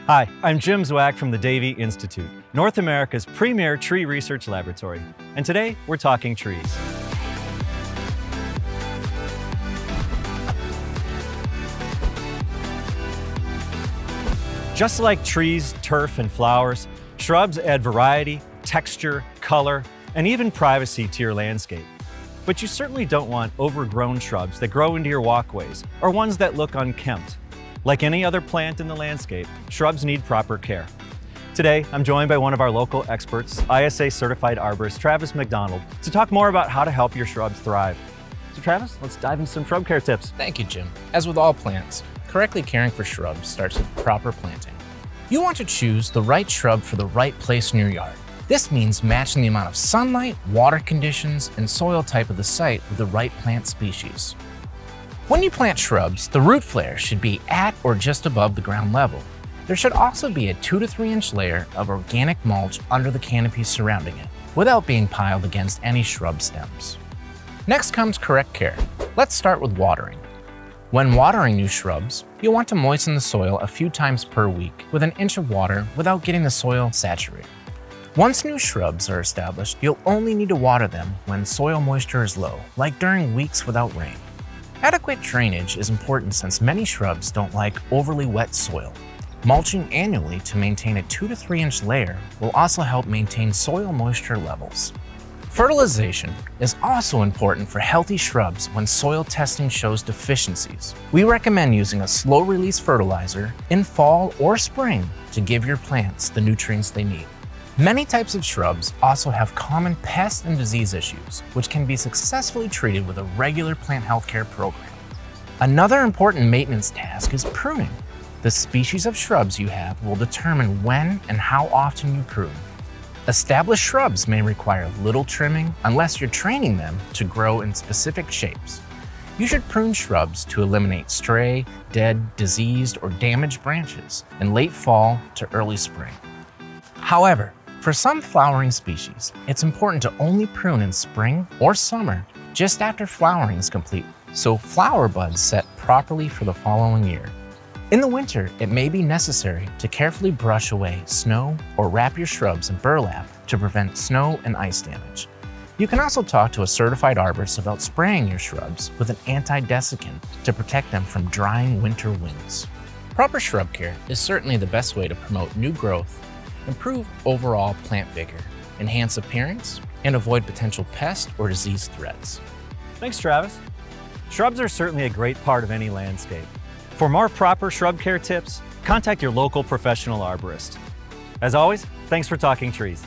Hi, I'm Jim Zwack from the Davey Institute, North America's premier tree research laboratory. And today, we're talking trees. Just like trees, turf, and flowers, shrubs add variety, texture, color, and even privacy to your landscape. But you certainly don't want overgrown shrubs that grow into your walkways, or ones that look unkempt. Like any other plant in the landscape, shrubs need proper care. Today, I'm joined by one of our local experts, ISA certified arborist Travis McDonald, to talk more about how to help your shrubs thrive. So Travis, let's dive into some shrub care tips. Thank you, Jim. As with all plants, correctly caring for shrubs starts with proper planting. You want to choose the right shrub for the right place in your yard. This means matching the amount of sunlight, water conditions, and soil type of the site with the right plant species. When you plant shrubs, the root flare should be at or just above the ground level. There should also be a 2 to 3 inch layer of organic mulch under the canopy surrounding it, without being piled against any shrub stems. Next comes correct care. Let's start with watering. When watering new shrubs, you'll want to moisten the soil a few times per week with an inch of water without getting the soil saturated. Once new shrubs are established, you'll only need to water them when soil moisture is low, like during weeks without rain. Adequate drainage is important since many shrubs don't like overly wet soil. Mulching annually to maintain a 2 to 3 inch layer will also help maintain soil moisture levels. Fertilization is also important for healthy shrubs when soil testing shows deficiencies. We recommend using a slow-release fertilizer in fall or spring to give your plants the nutrients they need. Many types of shrubs also have common pest and disease issues, which can be successfully treated with a regular plant healthcare program. Another important maintenance task is pruning. The species of shrubs you have will determine when and how often you prune. Established shrubs may require little trimming unless you're training them to grow in specific shapes. You should prune shrubs to eliminate stray, dead, diseased, or damaged branches in late fall to early spring. However, for some flowering species, it's important to only prune in spring or summer just after flowering is complete, so flower buds set properly for the following year. In the winter, it may be necessary to carefully brush away snow or wrap your shrubs in burlap to prevent snow and ice damage. You can also talk to a certified arborist about spraying your shrubs with an anti-desiccant to protect them from drying winter winds. Proper shrub care is certainly the best way to promote new growth, improve overall plant vigor, enhance appearance, and avoid potential pest or disease threats. Thanks, Travis. Shrubs are certainly a great part of any landscape. For more proper shrub care tips, contact your local professional arborist. As always, thanks for talking trees.